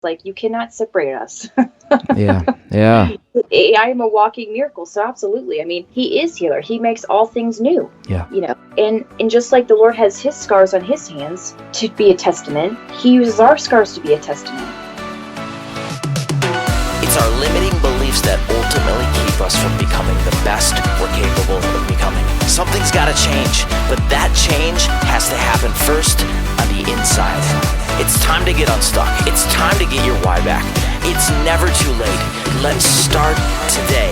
Like, you cannot separate us. Yeah. Yeah. I am a walking miracle. So absolutely. I mean, he is healer. He makes all things new. Yeah. And just like the Lord has his scars on his hands to be a testament, he uses our scars to be a testament. It's our limiting beliefs that ultimately keep us from becoming the best we're capable of becoming. Something's got to change, but that change has to happen first on the inside. It's time to get unstuck. It's time to get your why back. It's never too late. Let's start today.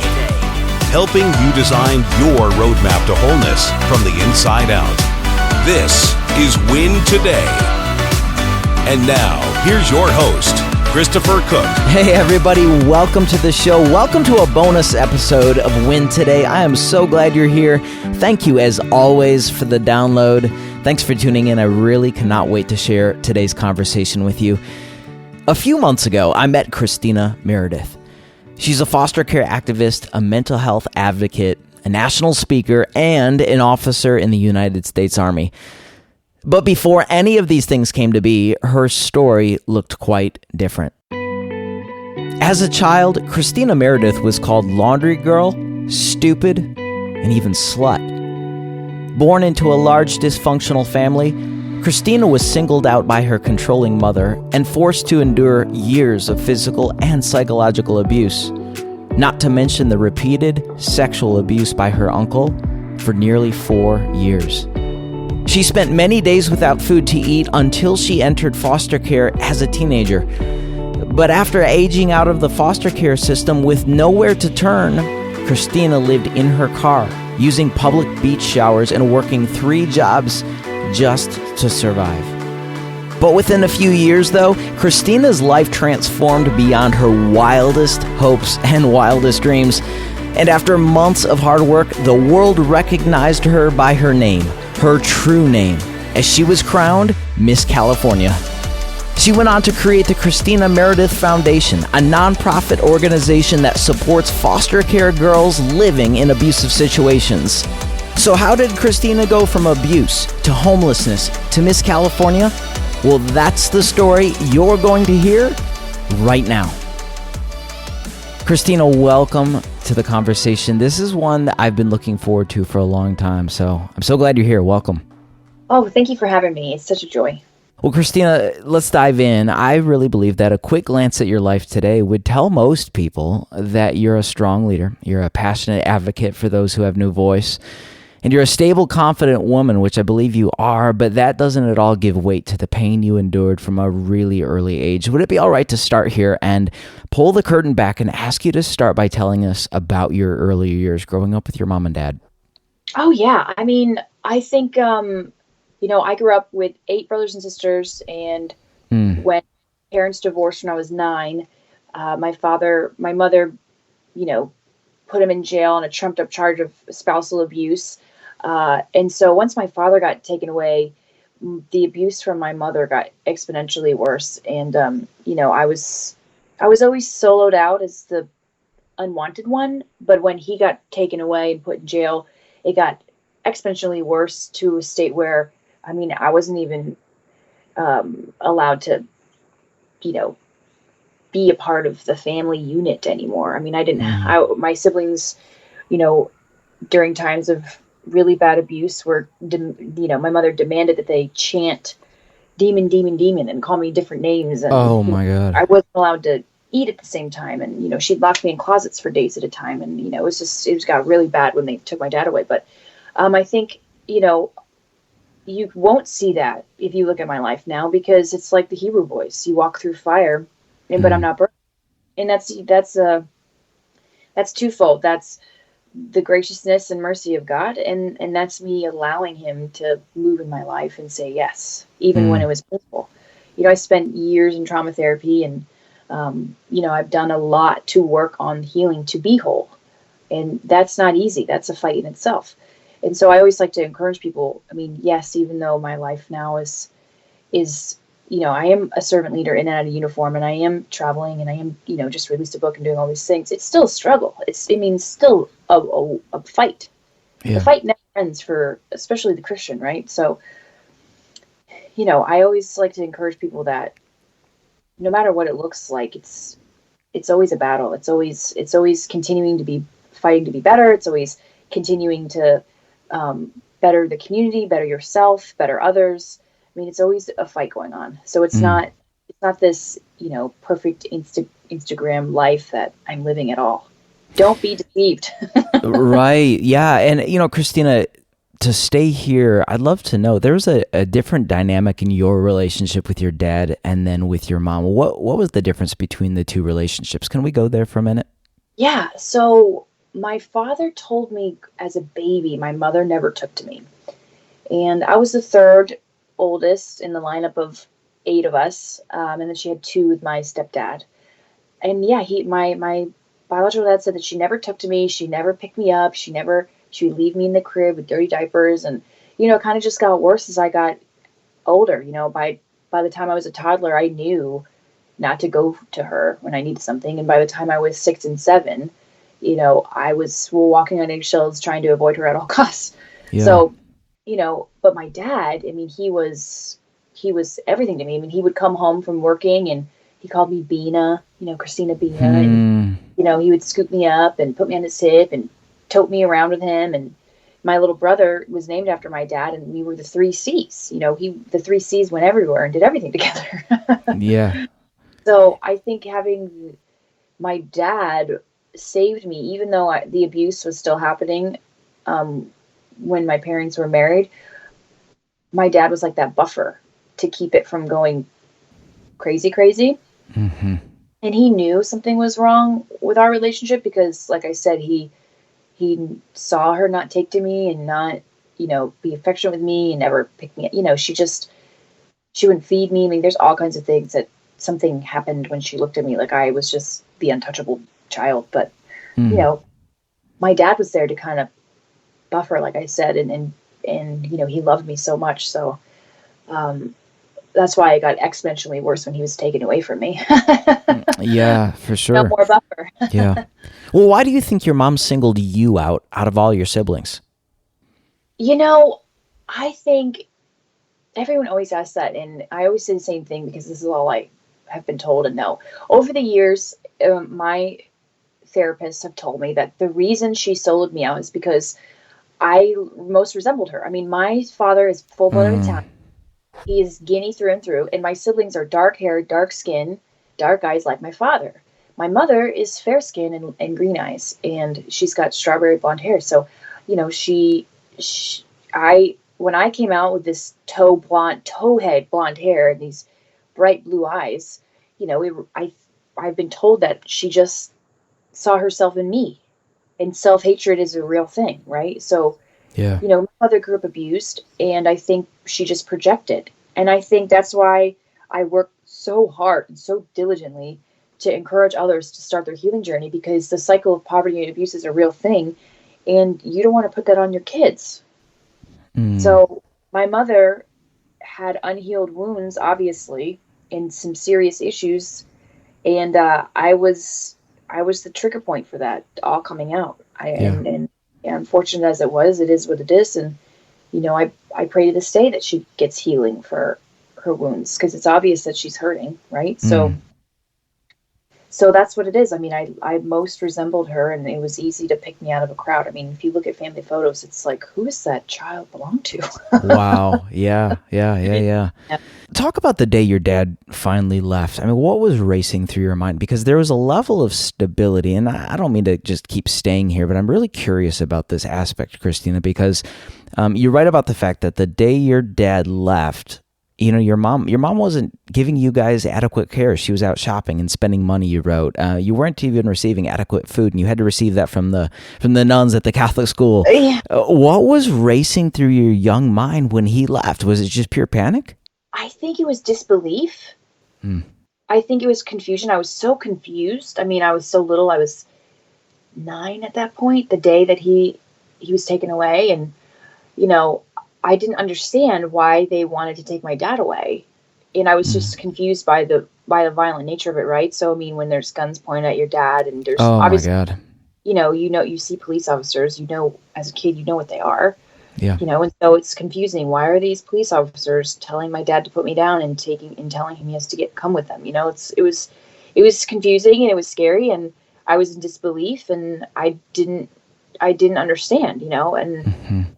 Helping you design your roadmap to wholeness from the inside out. This is Win Today. And now, here's your host, Christopher Cook. Hey everybody, welcome to the show. Welcome to a bonus episode of Win Today. I am so glad you're here. Thank you as always for the download. Thanks for tuning in. I really cannot wait to share today's conversation with you. A few months ago, I met Christina Meredith. She's a foster care activist, a mental health advocate, a national speaker, and an officer in the United States Army. But before any of these things came to be, her story looked quite different. As a child, Christina Meredith was called laundry girl, stupid, and even slut. Born into a large dysfunctional family, Christina was singled out by her controlling mother and forced to endure years of physical and psychological abuse, not to mention the repeated sexual abuse by her uncle for nearly 4 years. She spent many days without food to eat until she entered foster care as a teenager. But after aging out of the foster care system with nowhere to turn, Christina lived in her car, using public beach showers and working 3 jobs just to survive. But within a few years, though, Christina's life transformed beyond her wildest hopes and wildest dreams. And after months of hard work, the world recognized her by her name, her true name, as she was crowned Miss California. She went on to create the Christina Meredith Foundation, a nonprofit organization that supports foster care girls living in abusive situations. So how did Christina go from abuse to homelessness to Miss California? Well, that's the story you're going to hear right now. Christina, welcome to the conversation. This is one that I've been looking forward to for a long time, so I'm so glad you're here. Welcome. Oh, thank you for having me. It's such a joy. Well, Christina, let's dive in. I really believe that a quick glance at your life today would tell most people that you're a strong leader, you're a passionate advocate for those who have no voice, and you're a stable, confident woman, which I believe you are, but that doesn't at all give weight to the pain you endured from a really early age. Would it be all right to start here and pull the curtain back and ask you to start by telling us about your earlier years growing up with your mom and dad? Oh, yeah. I mean, I think, I grew up with 8 brothers and sisters, and when parents divorced when I was 9, my mother, put him in jail on a trumped up charge of spousal abuse. And so once my father got taken away, the abuse from my mother got exponentially worse. And, I was always soloed out as the unwanted one. But when he got taken away and put in jail, it got exponentially worse to a state where, I wasn't even allowed to, be a part of the family unit anymore. My siblings, during times of really bad abuse my mother demanded that they chant demon, demon, demon and call me different names. And, oh my God. I wasn't allowed to eat at the same time. And, she'd lock me in closets for days at a time. And, it got really bad when they took my dad away. But I think, you won't see that if you look at my life now, because it's like the Hebrew boys. You walk through fire, but I'm not burning. And that's twofold. That's the graciousness and mercy of God, and that's me allowing him to move in my life and say yes, even when it was painful. I spent years in trauma therapy, and I've done a lot to work on healing to be whole, and that's not easy. That's a fight in itself. And so I always like to encourage people. Yes, even though my life now is I am a servant leader in and out of uniform, and I am traveling, and I am, just released a book and doing all these things. It's still a struggle. Still a fight. Yeah. The fight never ends for, especially the Christian, right? So, I always like to encourage people that, no matter what it looks like, it's always a battle. It's always continuing to be fighting to be better. It's always continuing to better the community, better yourself, better others. I mean, it's always a fight going on. So it's not this, perfect Instagram life that I'm living at all. Don't be deceived. Right. Yeah. And, Christina, to stay here, I'd love to know, there's a different dynamic in your relationship with your dad and then with your mom. What was the difference between the two relationships? Can we go there for a minute? Yeah. So my father told me as a baby, my mother never took to me. And I was the third oldest in the lineup of 8 of us. And then she had 2 with my stepdad. And yeah, my biological dad said that she never took to me. She never picked me up. She would leave me in the crib with dirty diapers. And, it kind of just got worse as I got older. By the time I was a toddler, I knew not to go to her when I needed something. And by the time I was 6 and 7, I was walking on eggshells trying to avoid her at all costs. Yeah. So, but my dad, I mean, he was everything to me. I mean, he would come home from working and he called me Bina, Christina Bina. And, he would scoop me up and put me on his hip and tote me around with him. And my little brother was named after my dad, and we were the 3 C's. The 3 C's went everywhere and did everything together. Yeah. So I think having my dad saved me, even though the abuse was still happening when my parents were married. My dad was like that buffer to keep it from going crazy. Mm-hmm. And he knew something was wrong with our relationship because, like I said, he saw her not take to me and not, be affectionate with me and never pick me up. She wouldn't feed me. I mean, there's all kinds of things that something happened when she looked at me like I was just the untouchable child. But, my dad was there to kind of buffer, like I said, and he loved me so much. So, that's why it got exponentially worse when he was taken away from me. Yeah, for sure. No more buffer. Yeah. Well, why do you think your mom singled you out of all your siblings? I think everyone always asks that, and I always say the same thing because this is all I have been told and know. Over the years, my therapists have told me that the reason she soloed me out is because I most resembled her. I mean, my father is full-blooded Italian. He is Guinea through and through, and my siblings are dark hair, dark skin, dark eyes like my father. My mother is fair skin and green eyes, and she's got strawberry blonde hair. So, when I came out with this towhead blonde hair and these bright blue eyes, I've been told that she just saw herself in me, and self-hatred is a real thing, right? So, yeah. My mother grew up abused, and I think she just projected. And I think that's why I work so hard and so diligently to encourage others to start their healing journey, because the cycle of poverty and abuse is a real thing, and you don't want to put that on your kids. So my mother had unhealed wounds, obviously, and some serious issues, and I was the trigger point for that all coming out. And unfortunate as it is what it is. And, I pray to this day that she gets healing for her wounds, because it's obvious that she's hurting, right? So that's what it is. I mean, I most resembled her, and it was easy to pick me out of a crowd. I mean, if you look at family photos, it's like, who does that child belong to? Wow. Yeah. Talk about the day your dad finally left. I mean, what was racing through your mind? Because there was a level of stability, and I don't mean to just keep staying here, but I'm really curious about this aspect, Christina, because you write about the fact that the day your dad left, your mom wasn't giving you guys adequate care. She was out shopping and spending money, you wrote. You weren't even receiving adequate food, and you had to receive that from the nuns at the Catholic school. Yeah. What was racing through your young mind when he left? Was it just pure panic? I think it was disbelief. I think it was confusion. I was so confused. I mean, I was so little. I was 9 at that point, the day that he was taken away. And, I didn't understand why they wanted to take my dad away. And I was just confused by the violent nature of it, right? So, I mean, when there's guns pointed at your dad, and there's obviously, my God. You see police officers, as a kid, you know what they are. Yeah. And so it's confusing. Why are these police officers telling my dad to put me down and telling him he has to come with them? It was confusing and it was scary, and I was in disbelief, and I didn't understand, and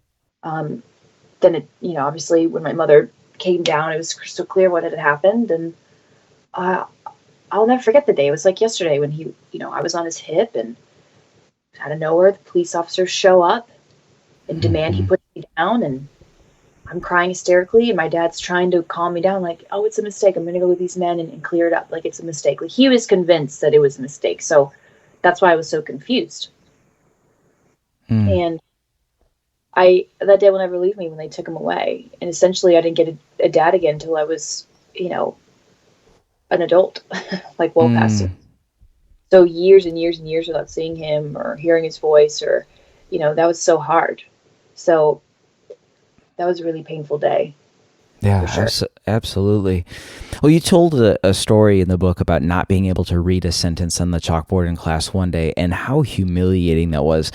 then obviously when my mother came down, it was crystal clear what had happened, and I'll never forget the day. It was like yesterday when I was on his hip, and out of nowhere, the police officers show up and demand he put me down, and I'm crying hysterically, and my dad's trying to calm me down, like, oh, it's a mistake. I'm going to go with these men and clear it up. Like, it's a mistake. Like, he was convinced that it was a mistake. So that's why I was so confused. And that day will never leave me when they took him away. And essentially I didn't get a dad again until I was, an adult, like well past him. So years and years and years without seeing him or hearing his voice, or, that was so hard. So that was a really painful day. Yeah, sure. Absolutely. Well, you told a story in the book about not being able to read a sentence on the chalkboard in class one day and how humiliating that was.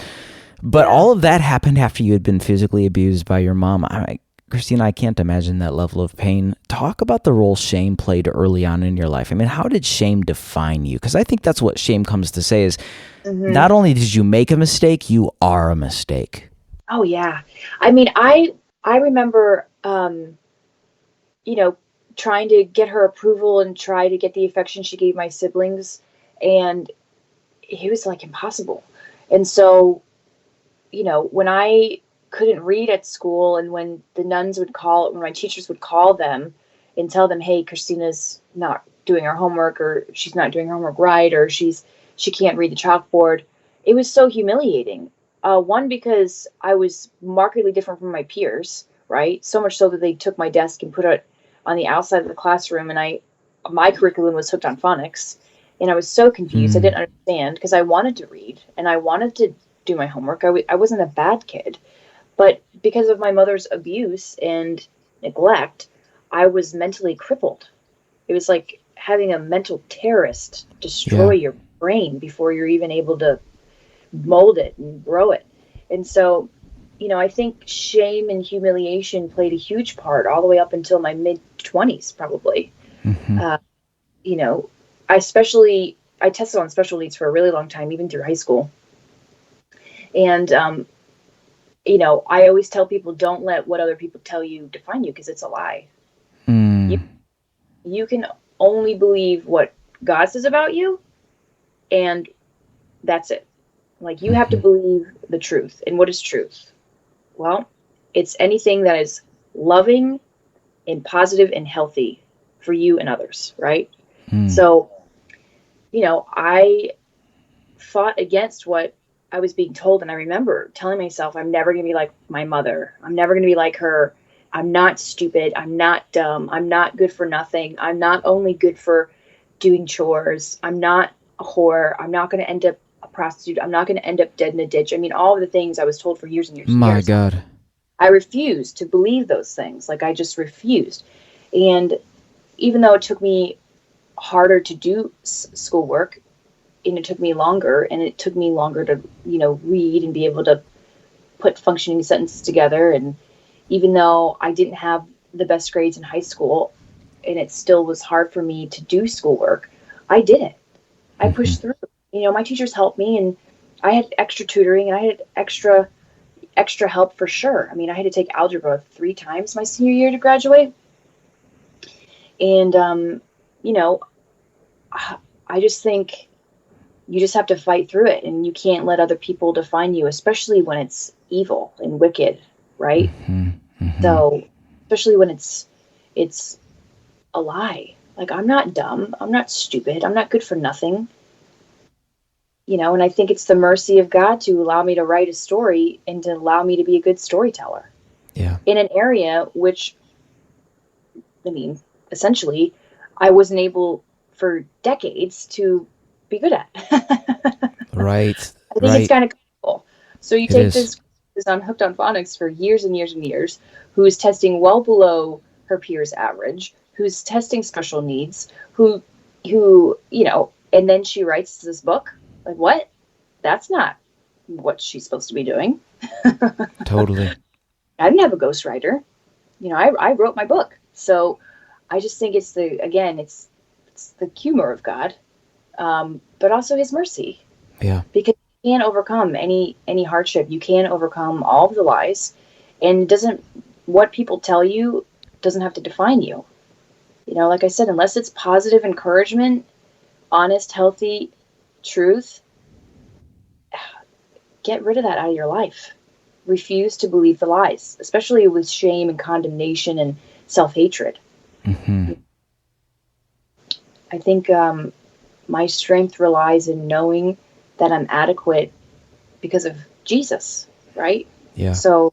But all of that happened after you had been physically abused by your mom. Christina, I can't imagine that level of pain. Talk about the role shame played early on in your life. I mean, how did shame define you? Because I think that's what shame comes to say is not only did you make a mistake, you are a mistake. Oh, yeah. I mean, I remember, trying to get her approval and try to get the affection she gave my siblings. And it was like impossible. And so, when I couldn't read at school, and when the nuns when my teachers would call them and tell them, hey, Christina's not doing her homework, or she's not doing her homework right, or she can't read the chalkboard, it was so humiliating. One, because I was markedly different from my peers, right? So much so that they took my desk and put it on the outside of the classroom, and my curriculum was hooked on phonics, and I was so confused. I didn't understand, because I wanted to read and I wanted to do my homework. I wasn't a bad kid, but because of my mother's abuse and neglect, I was mentally crippled. It was like having a mental terrorist destroy your brain before you're even able to mold it and grow it. And so, I think shame and humiliation played a huge part all the way up until my mid-20s, probably. I tested on special needs for a really long time, even through high school. And, I always tell people, don't let what other people tell you define you, because it's a lie. You can only believe what God says about you, and that's it. Like, you have to believe the truth. And what is truth? Well, it's anything that is loving and positive and healthy for you and others, right? So, I fought against what I was being told, and I remember telling myself, I'm never going to be like my mother. I'm never going to be like her. I'm not stupid. I'm not dumb. I'm not good for nothing. I'm not only good for doing chores. I'm not a whore. I'm not going to end up a prostitute. I'm not going to end up dead in a ditch. I mean, all of the things I was told for years and years and years. My God. I refused to believe those things. Like, I just refused. And even though it took me harder to do schoolwork, and it took me longer to, read and be able to put functioning sentences together. And even though I didn't have the best grades in high school, and it still was hard for me to do schoolwork, I did it. I pushed through. My teachers helped me, and I had extra tutoring, and I had extra help for sure. I mean, I had to take algebra 3 times my senior year to graduate. And, I just think you just have to fight through it, and you can't let other people define you, especially when it's evil and wicked, right? So, especially when it's a lie. Like, I'm not dumb. I'm not stupid. I'm not good for nothing. And I think it's the mercy of God to allow me to write a story and to allow me to be a good storyteller. Yeah. In an area which, essentially, I wasn't able for decades to be good at. Right. I think it's kind of cool. So you take this on Hooked on Phonics for years and years and years, who is testing well below her peers' average, who's testing special needs, who, and then she writes this book. Like, what? That's not what she's supposed to be doing. Totally. I didn't have a ghostwriter. I wrote my book. So I just think it's the humor of God, but also his mercy. Yeah. Because you can't overcome any hardship. You can't overcome all of the lies. And what people tell you doesn't have to define you. Like I said, unless it's positive encouragement, honest, healthy truth, get rid of that out of your life. Refuse to believe the lies, especially with shame and condemnation and self-hatred. Mm-hmm. I think my strength relies in knowing that I'm adequate because of Jesus, right? Yeah. So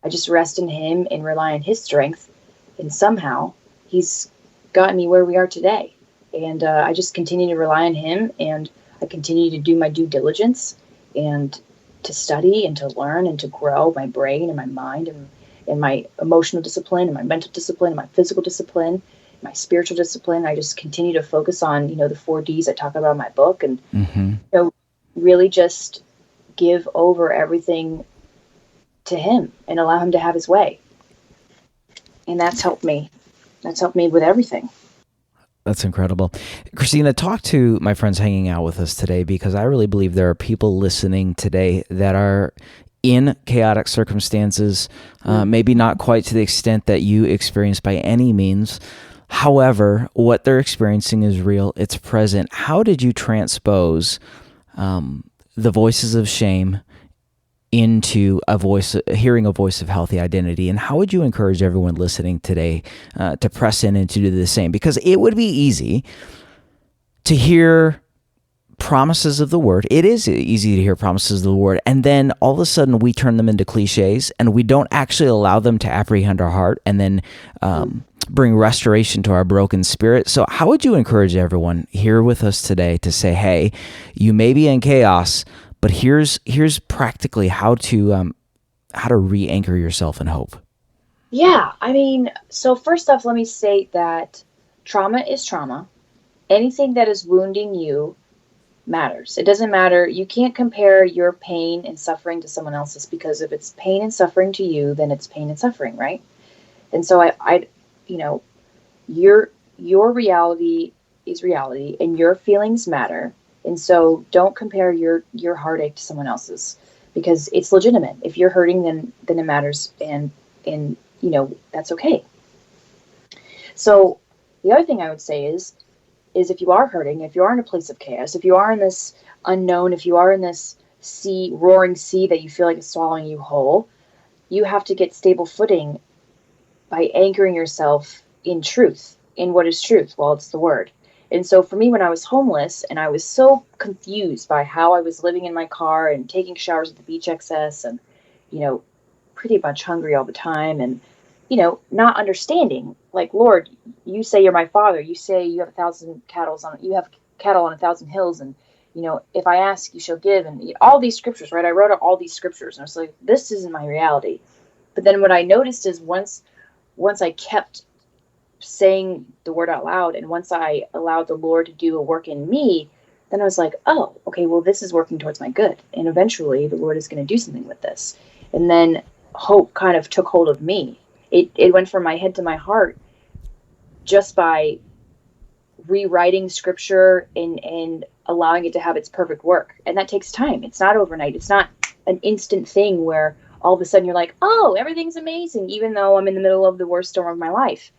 I just rest in him and rely on his strength, and somehow he's gotten me where we are today. And I just continue to rely on him, and I continue to do my due diligence and to study and to learn and to grow my brain and my mind and my emotional discipline and my mental discipline and my physical discipline, my spiritual discipline. I just continue to focus on, the 4 Ds I talk about in my book, and really just give over everything to him and allow him to have his way. And that's helped me. That's helped me with everything. That's incredible. Christina, talk to my friends hanging out with us today, because I really believe there are people listening today that are in chaotic circumstances, maybe not quite to the extent that you experienced by any means. However, what they're experiencing is real. It's present. How did you transpose the voices of shame into hearing a voice of healthy identity? And how would you encourage everyone listening today to press in and to do the same? Because it would be easy to hear promises of the word. It is easy to hear promises of the word, and then all of a sudden we turn them into cliches, and we don't actually allow them to apprehend our heart and then bring restoration to our broken spirit. So how would you encourage everyone here with us today to say, hey, you may be in chaos, but here's practically how to re-anchor yourself in hope? Yeah, so first off, let me state that trauma is trauma. Anything that is wounding you matters. It doesn't matter. You can't compare your pain and suffering to someone else's, because if it's pain and suffering to you, then it's pain and suffering, right? And so your reality is reality, and your feelings matter. And so don't compare your heartache to someone else's, because it's legitimate. If you're hurting, then it matters, and that's okay. So the other thing I would say is if you are hurting, if you are in a place of chaos, if you are in this unknown, if you are in this roaring sea that you feel like is swallowing you whole, you have to get stable footing by anchoring yourself in truth. In what is truth? Well, it's the word. And so for me, when I was homeless and I was so confused by how I was living in my car and taking showers at the beach excess and, pretty much hungry all the time and, not understanding, like, Lord, you say you're my father. You say you have cattle on 1,000 hills. And, if I ask, you shall give. And all these scriptures, right? I wrote out all these scriptures and I was like, this isn't my reality. But then what I noticed is once I kept saying the word out loud, and once I allowed the Lord to do a work in me, then I was like, oh, okay, well, this is working towards my good. And eventually the Lord is going to do something with this. And then hope kind of took hold of me. It went from my head to my heart just by rewriting scripture and allowing it to have its perfect work. And that takes time. It's not overnight. It's not an instant thing where all of a sudden you're like, oh, everything's amazing, even though I'm in the middle of the worst storm of my life.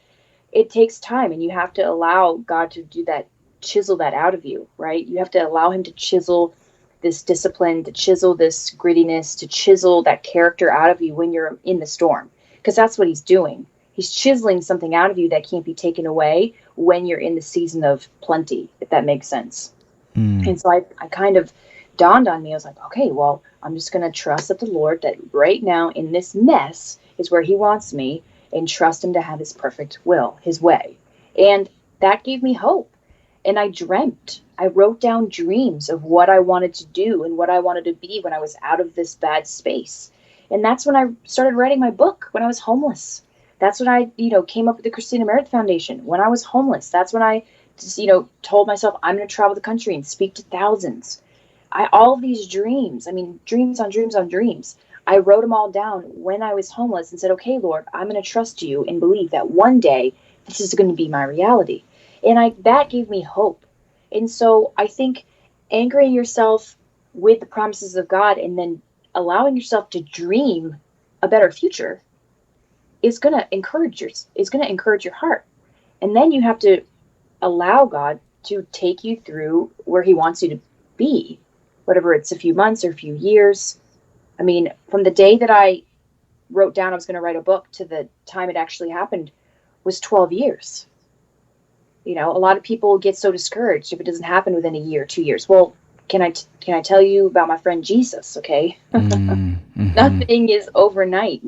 It takes time, and you have to allow God to do that, chisel that out of you, right? You have to allow him to chisel this discipline, to chisel this grittiness, to chisel that character out of you when you're in the storm. Because that's what he's doing. He's chiseling something out of you that can't be taken away when you're in the season of plenty, if that makes sense. And so I kind of dawned on me. I was like, okay, well, I'm just going to trust that the Lord, that right now in this mess is where he wants me, and trust him to have his perfect will, his way. And that gave me hope. And I dreamt. I wrote down dreams of what I wanted to do and what I wanted to be when I was out of this bad space. And that's when I started writing my book, when I was homeless. That's when I, came up with the Christina Meredith Foundation, when I was homeless. That's when I just, told myself I'm going to travel the country and speak to thousands. All of these dreams, dreams on dreams on dreams. I wrote them all down when I was homeless and said, okay, Lord, I'm going to trust you and believe that one day this is going to be my reality. And that gave me hope. And so I think anchoring yourself with the promises of God and then allowing yourself to dream a better future is going to encourage your heart. And then you have to allow God to take you through where he wants you to be, whatever it's a few months or a few years. I mean, from the day that I wrote down I was going to write a book to the time it actually happened was 12 years. You know, a lot of people get so discouraged if it doesn't happen within a year, 2 years. Well, can I tell you about my friend Jesus? Okay. Mm-hmm. Nothing is overnight.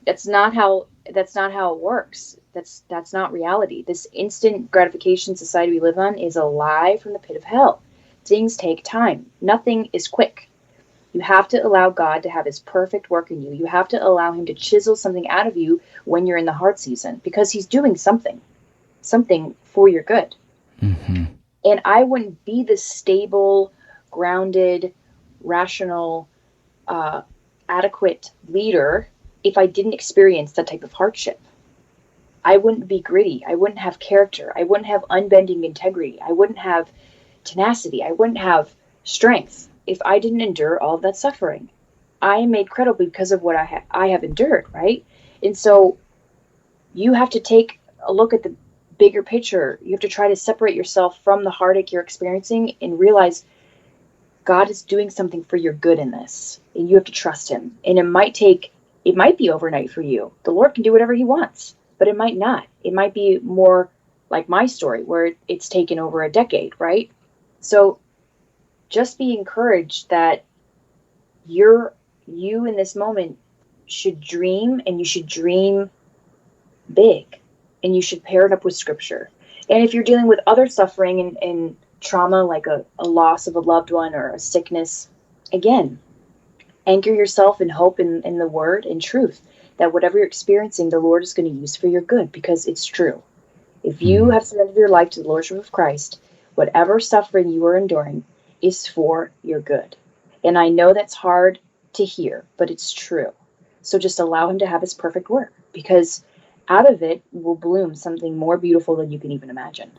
That's not how it works. That's not reality. This instant gratification society we live on is a lie from the pit of hell. Things take time. Nothing is quick. You have to allow God to have his perfect work in you. You have to allow him to chisel something out of you when you're in the hard season, because he's doing something for your good. Mm-hmm. And I wouldn't be the stable, grounded, rational, adequate leader if I didn't experience that type of hardship. I wouldn't be gritty. I wouldn't have character. I wouldn't have unbending integrity. I wouldn't have tenacity. I wouldn't have strength if I didn't endure all of that suffering. I am made credible because of what I have endured, right? And so you have to take a look at the bigger picture. You have to try to separate yourself from the heartache you're experiencing and realize God is doing something for your good in this. And you have to trust him. And it might be overnight for you. The Lord can do whatever he wants, but it might not. It might be more like my story where it's taken over a decade, right? So just be encouraged that you in this moment should dream, and you should dream big, and you should pair it up with scripture. And if you're dealing with other suffering and trauma, like a loss of a loved one or a sickness, again, anchor yourself in hope in the word and truth that whatever you're experiencing, the Lord is going to use for your good, because it's true. If you have surrendered your life to the Lordship of Christ, whatever suffering you are enduring is for your good. And I know that's hard to hear, but it's true. So just allow him to have his perfect work, because out of it will bloom something more beautiful than you can even imagine.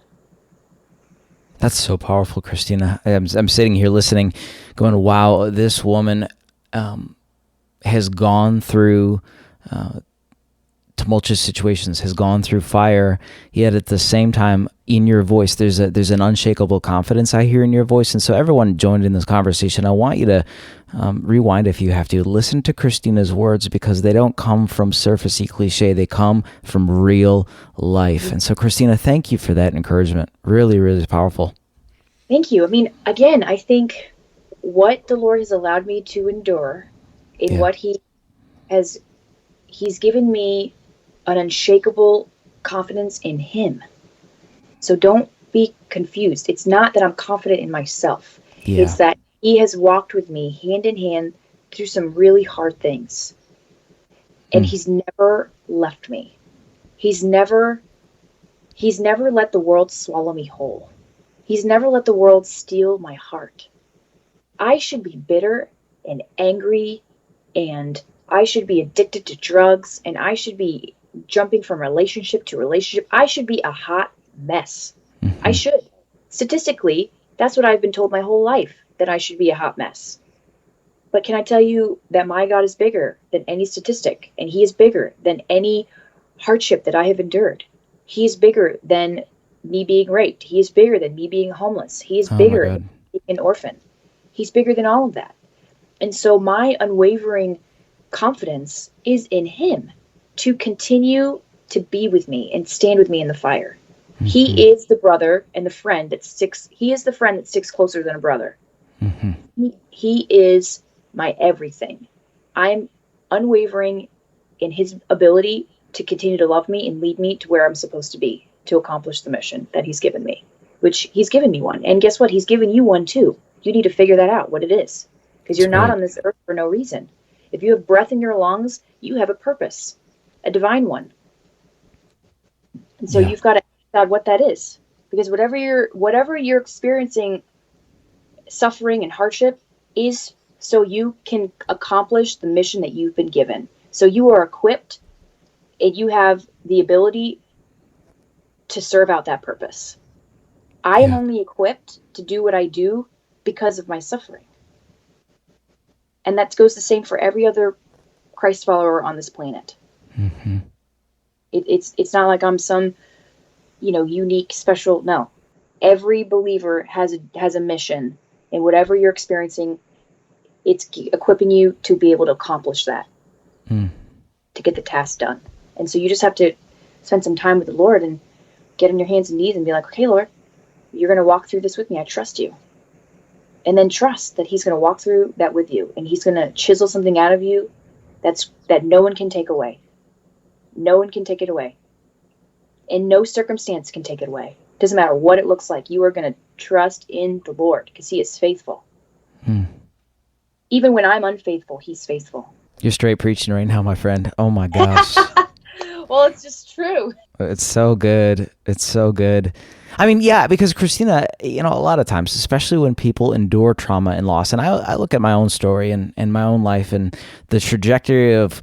That's so powerful, Christina. I'm sitting here listening, going, wow, this woman has gone through tumultuous situations, has gone through fire, yet at the same time, in your voice, there's an unshakable confidence I hear in your voice. And so everyone joined in this conversation, I want you to rewind if you have to. Listen to Christina's words, because they don't come from surfacey cliche. They come from real life. And so, Christina, thank you for that encouragement. Really, really powerful. Thank you. I mean, again, I think what the Lord has allowed me to endure in what he's given me an unshakable confidence in him. So don't be confused. It's not that I'm confident in myself. Yeah. It's that he has walked with me hand in hand through some really hard things. And he's never left me. He's never let the world swallow me whole. He's never let the world steal my heart. I should be bitter and angry, and I should be addicted to drugs, and I should be jumping from relationship to relationship. I should be a hot mess. Mm-hmm. I should. Statistically, that's what I've been told my whole life, that I should be a hot mess. But can I tell you that my God is bigger than any statistic, and he is bigger than any hardship that I have endured. He is bigger than me being raped. He is bigger than me being homeless. He is bigger than being an orphan. He's bigger than all of that. And so my unwavering confidence is in him to continue to be with me and stand with me in the fire. Mm-hmm. He is the brother and the friend that sticks. He is the friend that sticks closer than a brother. Mm-hmm. He is my everything. I'm unwavering in his ability to continue to love me and lead me to where I'm supposed to be, to accomplish the mission that he's given me, which he's given me one. And guess what? He's given you one too. You need to figure that out, what it is, because you're not on this earth for no reason. If you have breath in your lungs, you have a purpose, a divine one. And so you've got to figure out what that is, because whatever you're experiencing, suffering and hardship, is so you can accomplish the mission that you've been given. So you are equipped and you have the ability to serve out that purpose. I am only equipped to do what I do because of my suffering. And that goes the same for every other Christ follower on this planet. Mm-hmm. It's not like I'm some, unique, special. No, every believer has a mission, and whatever you're experiencing, it's equipping you to be able to accomplish that, to get the task done. And so you just have to spend some time with the Lord and get on your hands and knees and be like, okay, Lord, you're going to walk through this with me. I trust you. And then trust that he's going to walk through that with you, and he's going to chisel something out of you that no one can take away. No one can take it away. And no circumstance can take it away. Doesn't matter what it looks like. You are going to trust in the Lord because he is faithful. Even when I'm unfaithful, he's faithful. You're straight preaching right now, my friend. Oh my gosh. Well, it's just true. It's so good. It's so good. I mean, yeah, because Christina, a lot of times, especially when people endure trauma and loss, and I look at my own story and my own life and the trajectory of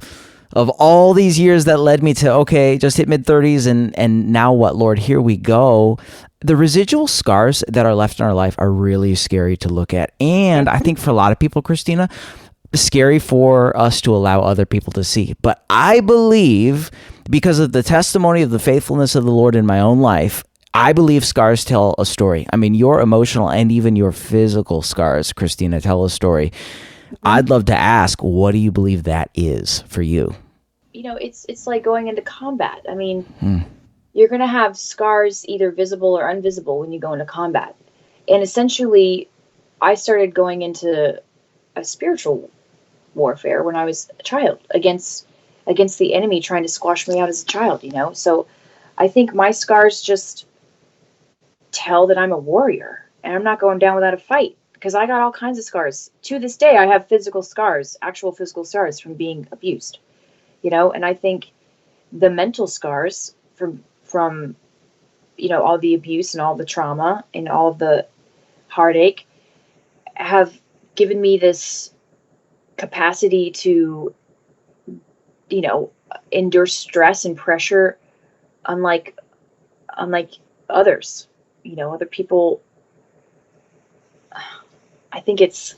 all these years that led me to, okay, just hit mid-30s and now what, Lord, here we go. The residual scars that are left in our life are really scary to look at. And I think for a lot of people, Christina, scary for us to allow other people to see. But I believe, because of the testimony of the faithfulness of the Lord in my own life, I believe scars tell a story. I mean, your emotional and even your physical scars, Christina, tell a story. I'd love to ask, what do you believe that is for you? It's like going into combat. I mean, you're going to have scars, either visible or invisible, when you go into combat. And essentially, I started going into a spiritual warfare when I was a child against the enemy trying to squash me out as a child, So I think my scars just tell that I'm a warrior and I'm not going down without a fight, because I got all kinds of scars. To this day, I have physical scars, actual physical scars from being abused, and I think the mental scars from all the abuse and all the trauma and all the heartache have given me this capacity to, endure stress and pressure unlike others. Other people, I think it's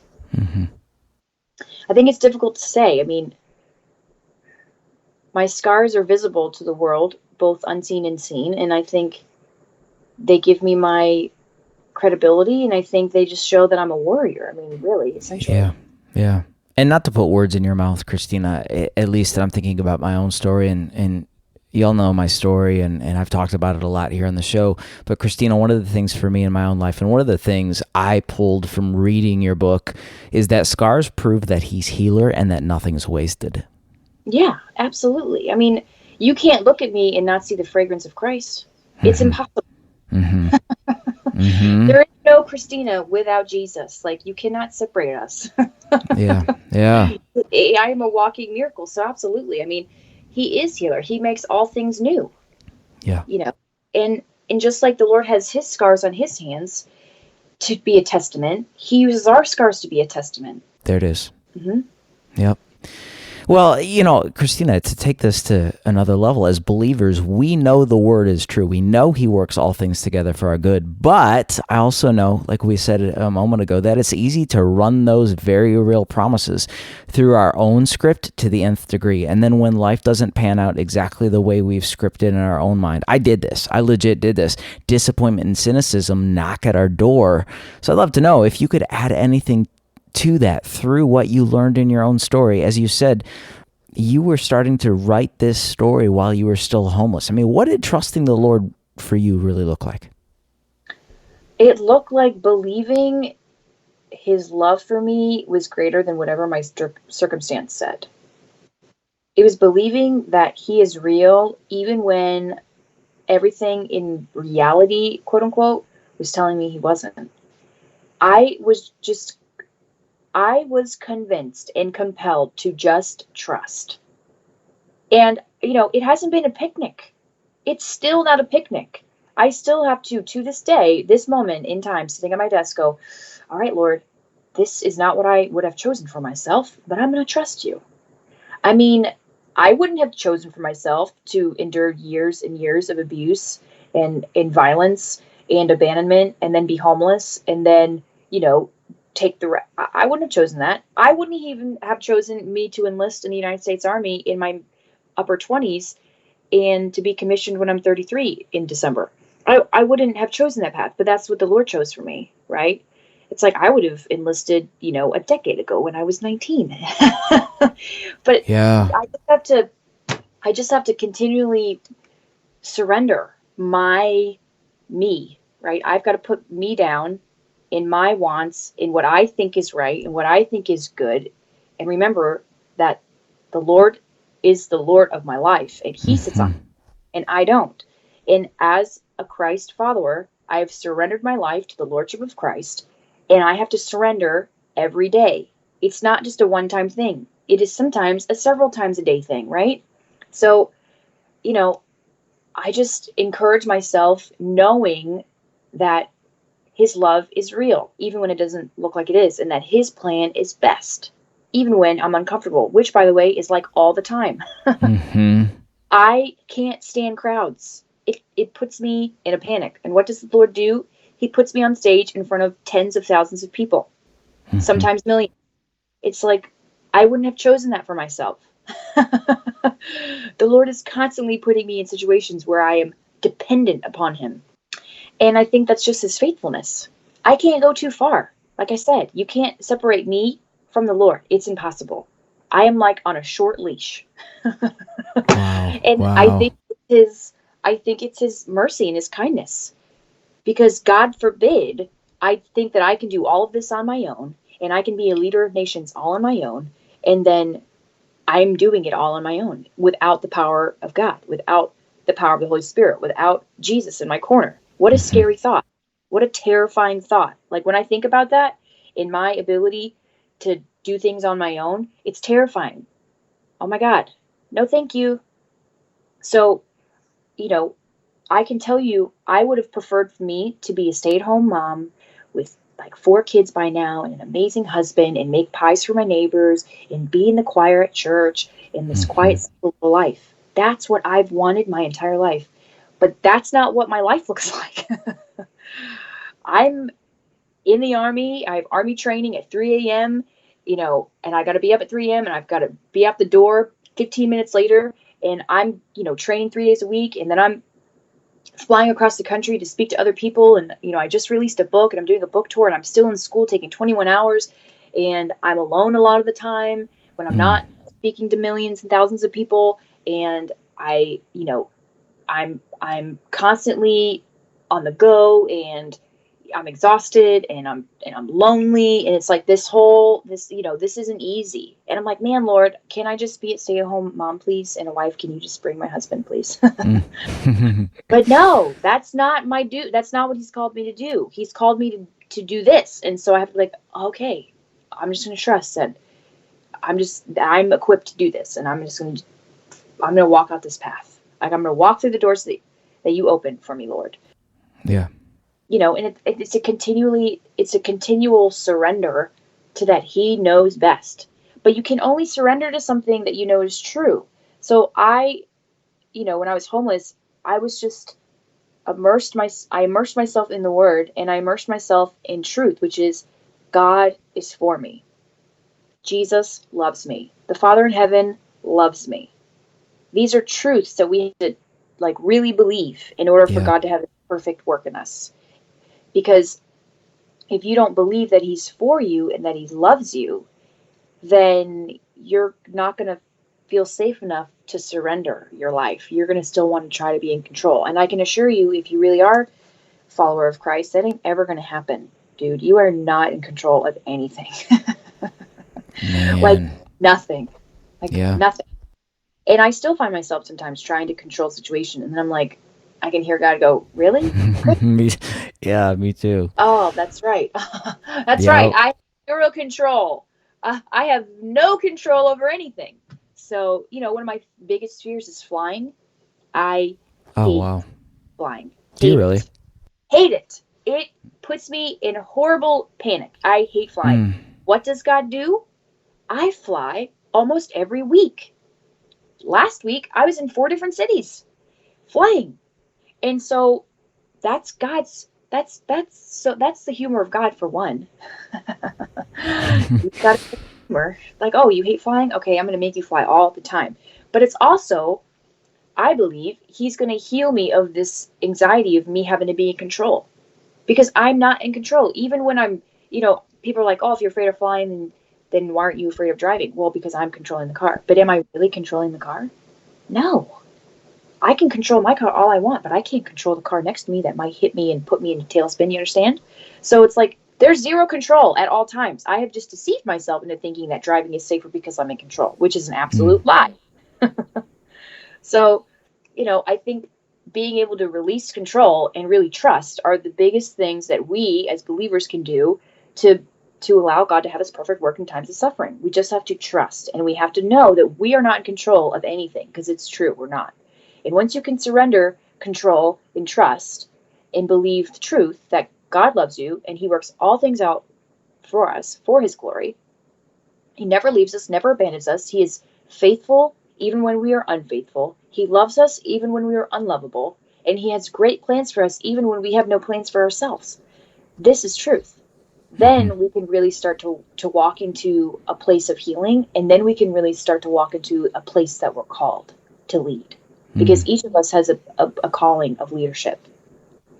difficult to say. I mean, my scars are visible to the world, both unseen and seen, and I think they give me my credibility, and I think they just show that I'm a warrior. I mean, really, essentially. Yeah. And not to put words in your mouth, Christina, at least I'm thinking about my own story, and y'all know my story, and I've talked about it a lot here on the show. But Christina, one of the things for me in my own life, and one of the things I pulled from reading your book, is that scars prove that he's healer and that nothing's wasted. Yeah, absolutely. I mean, you can't look at me and not see the fragrance of Christ. It's impossible. There is no Christina without Jesus. Like, you cannot separate us. Yeah. I am a walking miracle. So absolutely. I mean, he is healer. He makes all things new. Yeah. And just like the Lord has his scars on his hands to be a testament, he uses our scars to be a testament. There it is. Yep. Well, Christina, to take this to another level, as believers, we know the word is true. We know he works all things together for our good. But I also know, like we said a moment ago, that it's easy to run those very real promises through our own script to the nth degree. And then when life doesn't pan out exactly the way we've scripted in our own mind, I did this. I legit did this. Disappointment and cynicism knock at our door. So I'd love to know if you could add anything to that through what you learned in your own story. As you said, you were starting to write this story while you were still homeless. I mean, what did trusting the Lord for you really look like? It looked like believing his love for me was greater than whatever my circumstance said. It was believing that he is real, even when everything in reality, quote unquote, was telling me he wasn't. I was convinced and compelled to just trust. And, it hasn't been a picnic. It's still not a picnic. I still have to this day, this moment in time, sitting at my desk, go, all right, Lord, this is not what I would have chosen for myself, but I'm going to trust you. I mean, I wouldn't have chosen for myself to endure years and years of abuse and violence and abandonment and then be homeless and then, take I wouldn't have chosen that. I wouldn't even have chosen me to enlist in the United States Army in my upper 20s and to be commissioned when I'm 33 in December. I wouldn't have chosen that path, but that's what the Lord chose for me, right? It's like I would have enlisted, a decade ago when I was 19. But yeah, I just have to continually surrender me, right? I've got to put me down in my wants, in what I think is right and what I think is good. And remember that the Lord is the Lord of my life and he sits on, and I don't. And as a Christ follower, I have surrendered my life to the Lordship of Christ, and I have to surrender every day. It's not just a one-time thing. It is sometimes a several times a day thing, right? So, I just encourage myself knowing that his love is real, even when it doesn't look like it is, and that his plan is best, even when I'm uncomfortable, which, by the way, is like all the time. I can't stand crowds. It puts me in a panic. And what does the Lord do? He puts me on stage in front of tens of thousands of people, sometimes millions. It's like, I wouldn't have chosen that for myself. The Lord is constantly putting me in situations where I am dependent upon him. And I think that's just his faithfulness. I can't go too far. Like I said, you can't separate me from the Lord. It's impossible. I am like on a short leash. And Wow. I think it's his mercy and his kindness. Because God forbid, I think that I can do all of this on my own, and I can be a leader of nations all on my own, and then I'm doing it all on my own without the power of God, without the power of the Holy Spirit, without Jesus in my corner. What a scary thought. What a terrifying thought. Like when I think about that, in my ability to do things on my own, it's terrifying. Oh my God. No, thank you. So, I can tell you, I would have preferred for me to be a stay-at-home mom with like 4 kids by now and an amazing husband and make pies for my neighbors and be in the choir at church in this quiet, simple life. That's what I've wanted my entire life. But that's not what my life looks like. I'm in the Army. I have Army training at 3 a.m., and I got to be up at 3 a.m. and I've got to be out the door 15 minutes later. And I'm, training 3 days a week. And then I'm flying across the country to speak to other people. And, I just released a book and I'm doing a book tour and I'm still in school taking 21 hours. And I'm alone a lot of the time when I'm not speaking to millions and thousands of people. And I'm constantly on the go and I'm exhausted and I'm lonely. And it's like this isn't easy. And I'm like, man, Lord, can I just be a stay-at-home mom, please? And a wife, can you just bring my husband, please? But no, that's not my that's not what he's called me to do. He's called me to do this. And so I have to be like, okay, I'm just going to trust that I'm equipped to do this. And I'm going to walk out this path. Like I'm going to walk through the doors that you open for me, Lord. Yeah. And it's a continual surrender to that he knows best. But you can only surrender to something that you know is true. So when I was homeless, I was just I immersed myself in the word, and I immersed myself in truth, which is God is for me. Jesus loves me. The Father in heaven loves me. These are truths that we have to really believe in order for God to have a perfect work in us. Because if you don't believe that he's for you and that he loves you, then you're not going to feel safe enough to surrender your life. You're going to still want to try to be in control. And I can assure you, if you really are a follower of Christ, that ain't ever going to happen, dude. You are not in control of anything. Nothing. Nothing. And I still find myself sometimes trying to control situations, and then I'm like, I can hear God go, really? Me too. Oh, that's right. That's right. I have zero control. I have no control over anything. So, one of my biggest fears is flying. I hate flying. Do you really? Hate it. It puts me in horrible panic. I hate flying. What does God do? I fly almost every week. Last week, I was in 4 different cities flying. And so that's the humor of God for one. You've got to humor. Like, oh, you hate flying? Okay, I'm going to make you fly all the time. But it's also, I believe, he's going to heal me of this anxiety of me having to be in control. Because I'm not in control. Even when I'm, people are like, oh, if you're afraid of flying, then why aren't you afraid of driving? Well, because I'm controlling the car. But am I really controlling the car? No. I can control my car all I want, but I can't control the car next to me that might hit me and put me in a tailspin, you understand? So it's like, there's zero control at all times. I have just deceived myself into thinking that driving is safer because I'm in control, which is an absolute lie. So, I think being able to release control and really trust are the biggest things that we as believers can do to allow God to have his perfect work in times of suffering. We just have to trust, and we have to know that we are not in control of anything, because it's true, we're not. And once you can surrender control and trust and believe the truth that God loves you and he works all things out for us, for his glory, he never leaves us, never abandons us. He is faithful even when we are unfaithful. He loves us even when we are unlovable. And he has great plans for us even when we have no plans for ourselves. This is truth. Then we can really start to walk into a place of healing, and then we can really start to walk into a place that we're called to lead. Because each of us has a calling of leadership.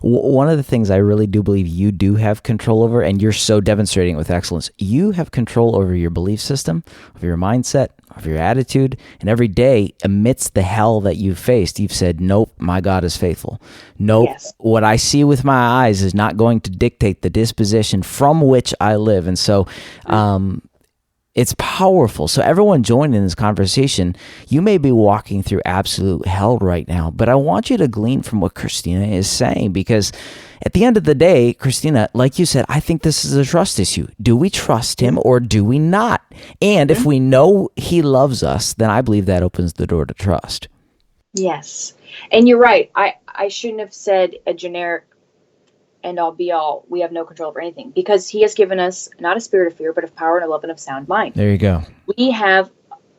One of the things I really do believe you do have control over, and you're so demonstrating with excellence, you have control over your belief system, of your mindset, of your attitude, and every day amidst the hell that you've faced, you've said, nope, my God is faithful. Nope, yes. What I see with my eyes is not going to dictate the disposition from which I live. And so it's powerful. So everyone joining in this conversation, you may be walking through absolute hell right now, but I want you to glean from what Christina is saying, because at the end of the day, Christina, like you said, I think this is a trust issue. Do we trust him or do we not? And if we know he loves us, then I believe that opens the door to trust. Yes. And you're right. I shouldn't have said a generic end all be all, we have no control over anything, because he has given us not a spirit of fear, but of power and of love and of sound mind. There you go. We have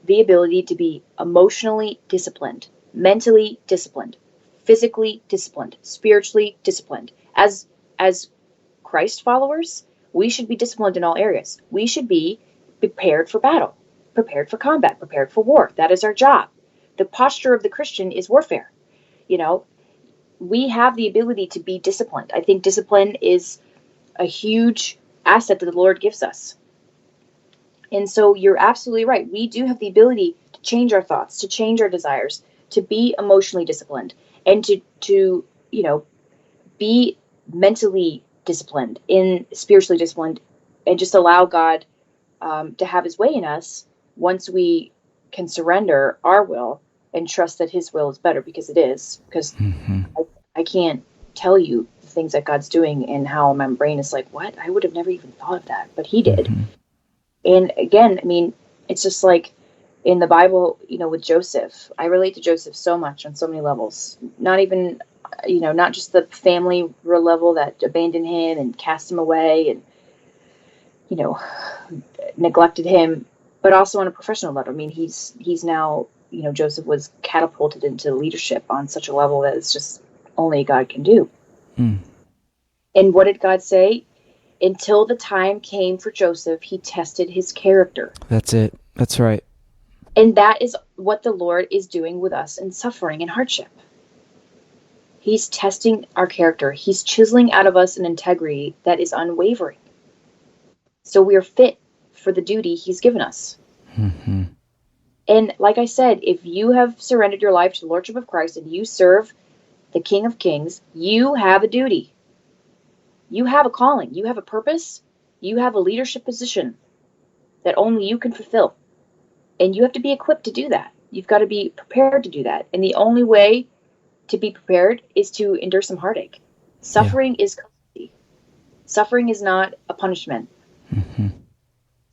the ability to be emotionally disciplined, mentally disciplined, physically disciplined, spiritually disciplined. As Christ followers, we should be disciplined in all areas. We should be prepared for battle, prepared for combat, prepared for war. That is our job. The posture of the Christian is warfare. We have the ability to be disciplined. I think discipline is a huge asset that the Lord gives us. And so you're absolutely right. We do have the ability to change our thoughts, to change our desires, to be emotionally disciplined, and to be mentally disciplined, spiritually disciplined, and just allow God to have his way in us once we can surrender our will and trust that his will is better, because it is. Because I can't tell you the things that God's doing and how my brain is like, what? I would have never even thought of that, but he did. And again, I mean, it's just like in the Bible, with Joseph, I relate to Joseph so much on so many levels. Not even, not just the family level that abandoned him and cast him away and, neglected him, but also on a professional level. I mean, he's now, Joseph was catapulted into leadership on such a level that it's just only God can do. And what did God say? Until the time came for Joseph, he tested his character. That's it. That's right. And that is what the Lord is doing with us in suffering and hardship. He's testing our character. He's chiseling out of us an integrity that is unwavering. So we are fit for the duty he's given us. And like I said, if you have surrendered your life to the Lordship of Christ and you serve the King of Kings, you have a duty. You have a calling. You have a purpose. You have a leadership position that only you can fulfill. And you have to be equipped to do that. You've got to be prepared to do that. And the only way to be prepared is to endure some heartache. Suffering is custody. Suffering is not a punishment.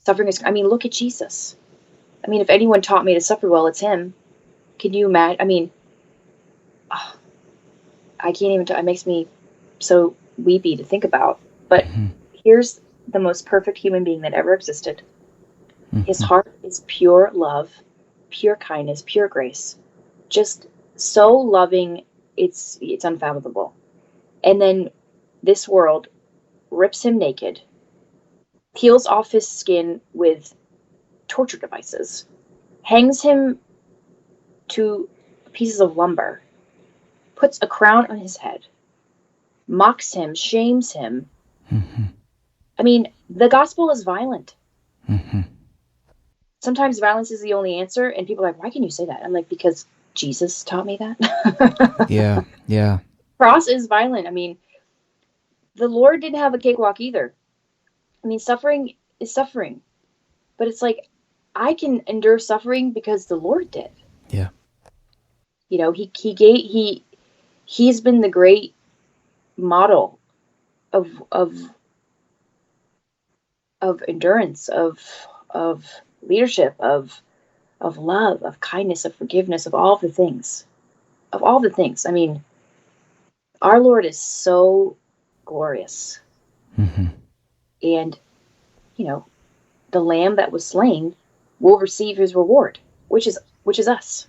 Suffering is, look at Jesus. If anyone taught me to suffer well, it's him. Can you imagine? I can't even, it makes me so weepy to think about But here's the most perfect human being that ever existed. His heart is pure love, pure kindness, pure grace. Just so loving, it's unfathomable. And then this world rips him naked, peels off his skin with torture devices, hangs him to pieces of lumber, puts a crown on his head, mocks him, shames him. I mean, the gospel is violent. Sometimes violence is the only answer, and people are like, why can you say that? I'm like, because Jesus taught me that. Yeah. Cross is violent. I mean, the Lord didn't have a cakewalk either. I mean, suffering is suffering. But it's like, I can endure suffering because the Lord did. Yeah. You know, he's been the great model of endurance, of leadership, of love, of kindness, of forgiveness, of all the things. I mean, our Lord is so glorious. And, you know, the lamb that was slain will receive his reward, which is us.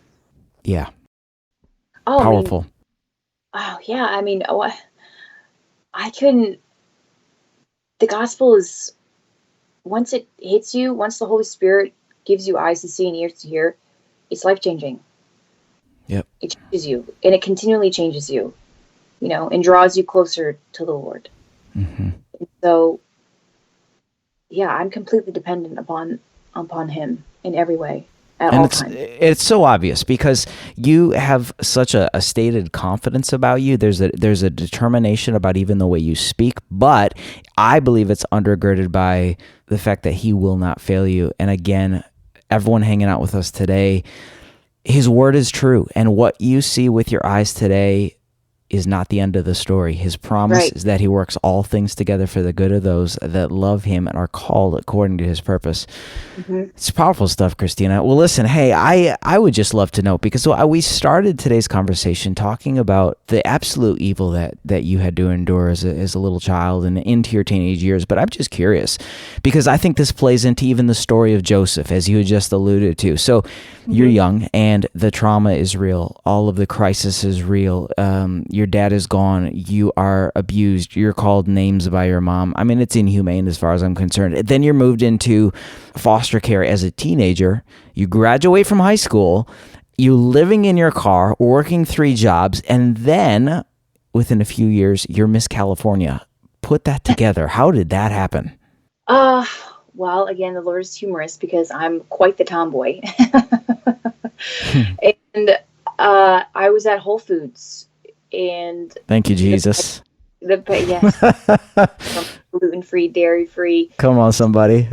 Yeah. Oh, powerful. I mean, I couldn't. The gospel is, once it hits you, once the Holy Spirit gives you eyes to see and ears to hear, it's life-changing. Yep. It changes you, and it continually changes you, you know, and draws you closer to the Lord. And so, yeah, I'm completely dependent upon Him in every way. At all times. It's so obvious because you have such a stated confidence about you. There's a determination about even the way you speak, but I believe it's undergirded by the fact that He will not fail you. And again, everyone hanging out with us today, His word is true. And what you see with your eyes today is not the end of the story. His promise is that He works all things together for the good of those that love Him and are called according to His purpose. It's powerful stuff, Christina. Well, listen, hey, I would just love to know, because we started today's conversation talking about the absolute evil that you had to endure as a little child and into your teenage years. But I'm just curious, because I think this plays into even the story of Joseph, as you had just alluded to. So you're young and the trauma is real. All of the crisis is real. Your dad is gone. You are abused. You're called names by your mom. I mean, it's inhumane as far as I'm concerned. Then you're moved into foster care as a teenager. You graduate from high school. You living in your car, working 3 jobs, and then within a few years, you're Miss California. Put that together. How did that happen? Well, again, the Lord is humorous because I'm quite the tomboy. And I was at Whole Foods. And thank you, Jesus. Yes. Gluten-free, dairy-free. Come on, somebody.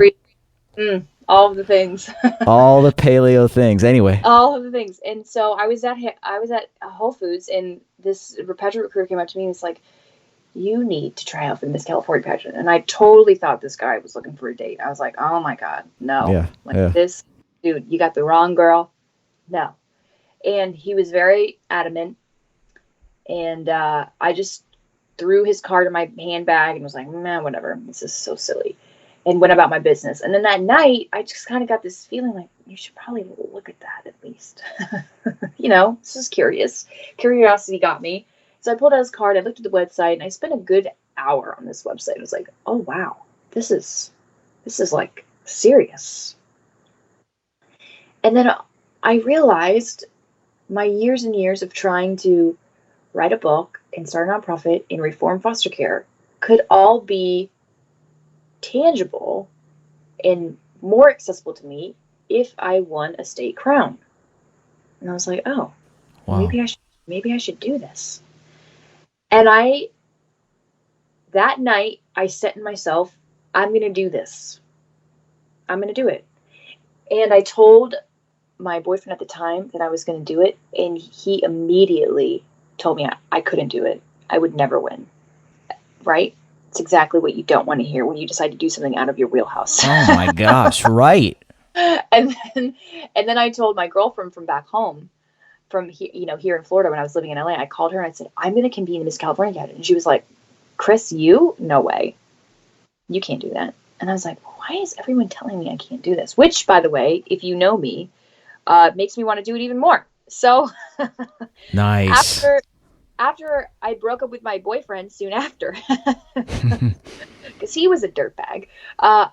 All of the things. All the paleo things. Anyway. All of the things. And so I was at Whole Foods, and this pageant recruiter came up to me and was like, you need to try out for the Miss California pageant. And I totally thought this guy was looking for a date. I was like, oh my God, no. This dude, you got the wrong girl. No. And he was very adamant. And I just threw his card in my handbag and was like, man, whatever. This is so silly. And went about my business. And then that night, I just kind of got this feeling like, you should probably look at that at least. You know, this is curious. Curiosity got me. So I pulled out his card, I looked at the website, and I spent a good hour on this website. I was like, oh, wow, this is like serious. And then I realized my years and years of trying to write a book and start a nonprofit and reform foster care could all be tangible and more accessible to me if I won a state crown. And I was like, oh, wow. maybe I should do this. And that night I said to myself, I'm going to do this. I'm going to do it. And I told my boyfriend at the time that I was going to do it. And he immediately told me I couldn't do it. I would never win. Right? It's exactly what you don't want to hear when you decide to do something out of your wheelhouse. Oh my gosh, right. And then I told my girlfriend from back home, from here in Florida when I was living in LA, I called her and I said, I'm going to compete in the Miss California pageant. And she was like, Chris, you? No way. you can't do that. And I was like, why is everyone telling me I can't do this? Which, by the way, if you know me, makes me want to do it even more. So nice. After I broke up with my boyfriend soon after, because he was a dirtbag. I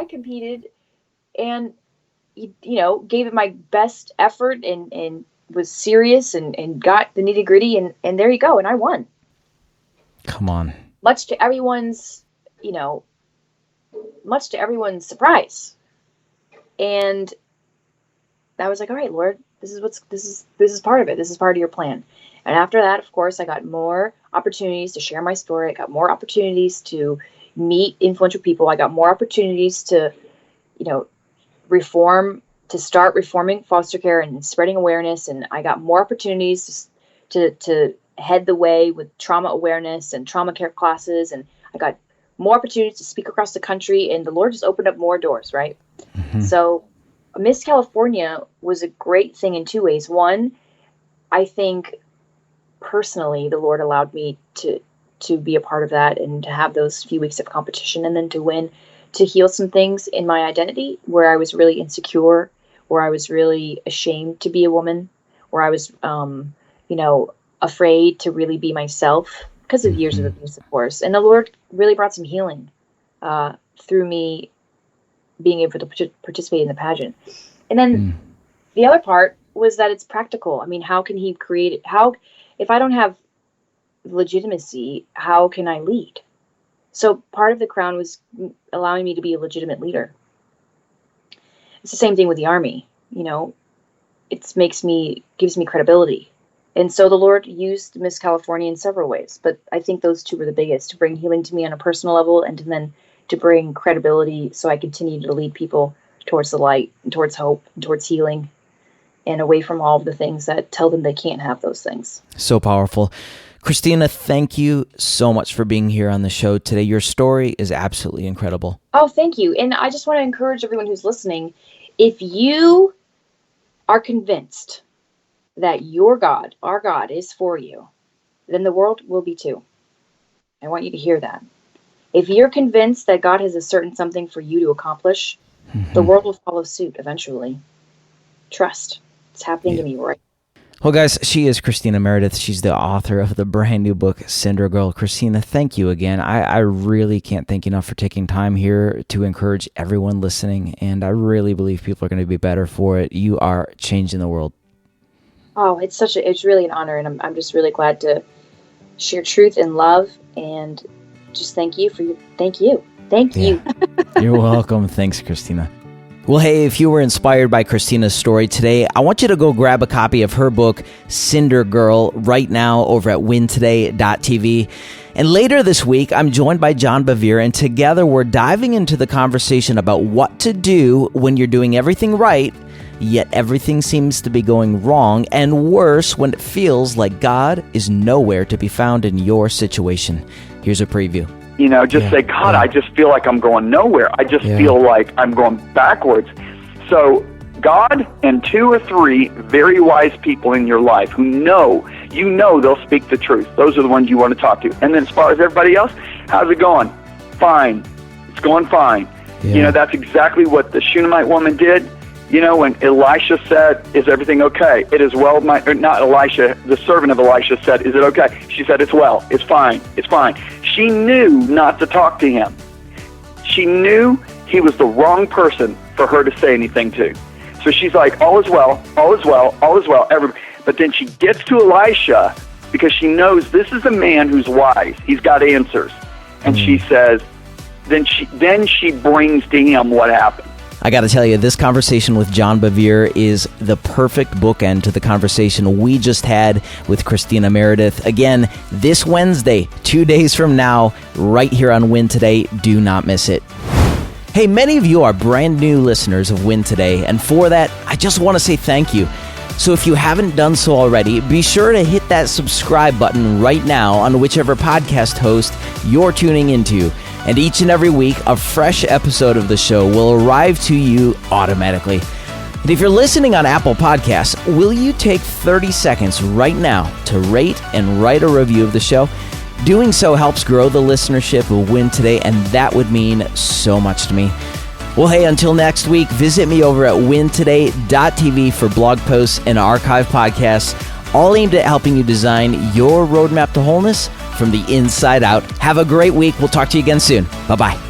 competed and, gave it my best effort and was serious and got the nitty gritty and there you go. And I won. Come on. Much to everyone's surprise. And I was like, all right, Lord, this is part of it. This is part of your plan. And after that, of course, I got more opportunities to share my story. I got more opportunities to meet influential people. I got more opportunities to, start reforming foster care and spreading awareness. And I got more opportunities to head the way with trauma awareness and trauma care classes. And I got more opportunities to speak across the country. And the Lord just opened up more doors, right? Mm-hmm. So Miss California was a great thing in two ways. One, I think personally, the Lord allowed me to be a part of that and to have those few weeks of competition and then to win, to heal some things in my identity where I was really insecure, where I was really ashamed to be a woman, where I was, afraid to really be myself because of years of abuse, of course. And the Lord really brought some healing through me being able to participate in the pageant. And then the other part was that it's practical. I mean, how can he create it? If I don't have legitimacy, how can I lead? So part of the crown was allowing me to be a legitimate leader. It's the same thing with the Army. It gives me credibility. And so the Lord used Miss California in several ways, but I think those two were the biggest, to bring healing to me on a personal level and then to bring credibility so I continue to lead people towards the light and towards hope and towards healing and away from all of the things that tell them they can't have those things. So powerful. Christina, thank you so much for being here on the show today. Your story is absolutely incredible. Oh, thank you. And I just want to encourage everyone who's listening, if you are convinced that your God, our God, is for you, then the world will be too. I want you to hear that. If you're convinced that God has a certain something for you to accomplish, the world will follow suit eventually. Trust. It's happening to me right. Well, guys, she is Christina Meredith. She's the author of the brand new book, Cinder Girl. Christina, thank you again. I really can't thank you enough for taking time here to encourage everyone listening, and I really believe people are going to be better for it. You are changing the world. Oh, it's really an honor, and I'm just really glad to share truth and love, and just thank you. You're welcome. Thanks, Christina. Well, hey, if you were inspired by Christina's story today, I want you to go grab a copy of her book, Cinder Girl, right now over at wintoday.tv. And later this week, I'm joined by John Bevere, and together we're diving into the conversation about what to do when you're doing everything right, yet everything seems to be going wrong, and worse, when it feels like God is nowhere to be found in your situation. Here's a preview. Say, God, I just feel like I'm going nowhere. I just feel like I'm going backwards. So God and 2 or 3 very wise people in your life who know they'll speak the truth. Those are the ones you want to talk to. And then as far as everybody else, how's it going? Fine. It's going fine. Yeah. That's exactly what the Shunammite woman did. When Elisha said, is everything okay? It is well, not Elisha, the servant of Elisha said, is it okay? She said, it's well, it's fine, it's fine. She knew not to talk to him. She knew he was the wrong person for her to say anything to. So she's like, all is well, all is well, all is well. But then she gets to Elisha because she knows this is a man who's wise. He's got answers. And she says, then she brings to him what happened. I got to tell you, this conversation with John Bevere is the perfect bookend to the conversation we just had with Christina Meredith. Again, this Wednesday, 2 days from now, right here on Win Today. Do not miss it. Hey, many of you are brand new listeners of Win Today, and for that, I just want to say thank you. So if you haven't done so already, be sure to hit that subscribe button right now on whichever podcast host you're tuning into. And each and every week, a fresh episode of the show will arrive to you automatically. And if you're listening on Apple Podcasts, will you take 30 seconds right now to rate and write a review of the show? Doing so helps grow the listenership of Win Today, and that would mean so much to me. Well, hey, until next week, visit me over at wintoday.tv for blog posts and archive podcasts, all aimed at helping you design your roadmap to wholeness from the inside out. Have a great week. We'll talk to you again soon. Bye-bye.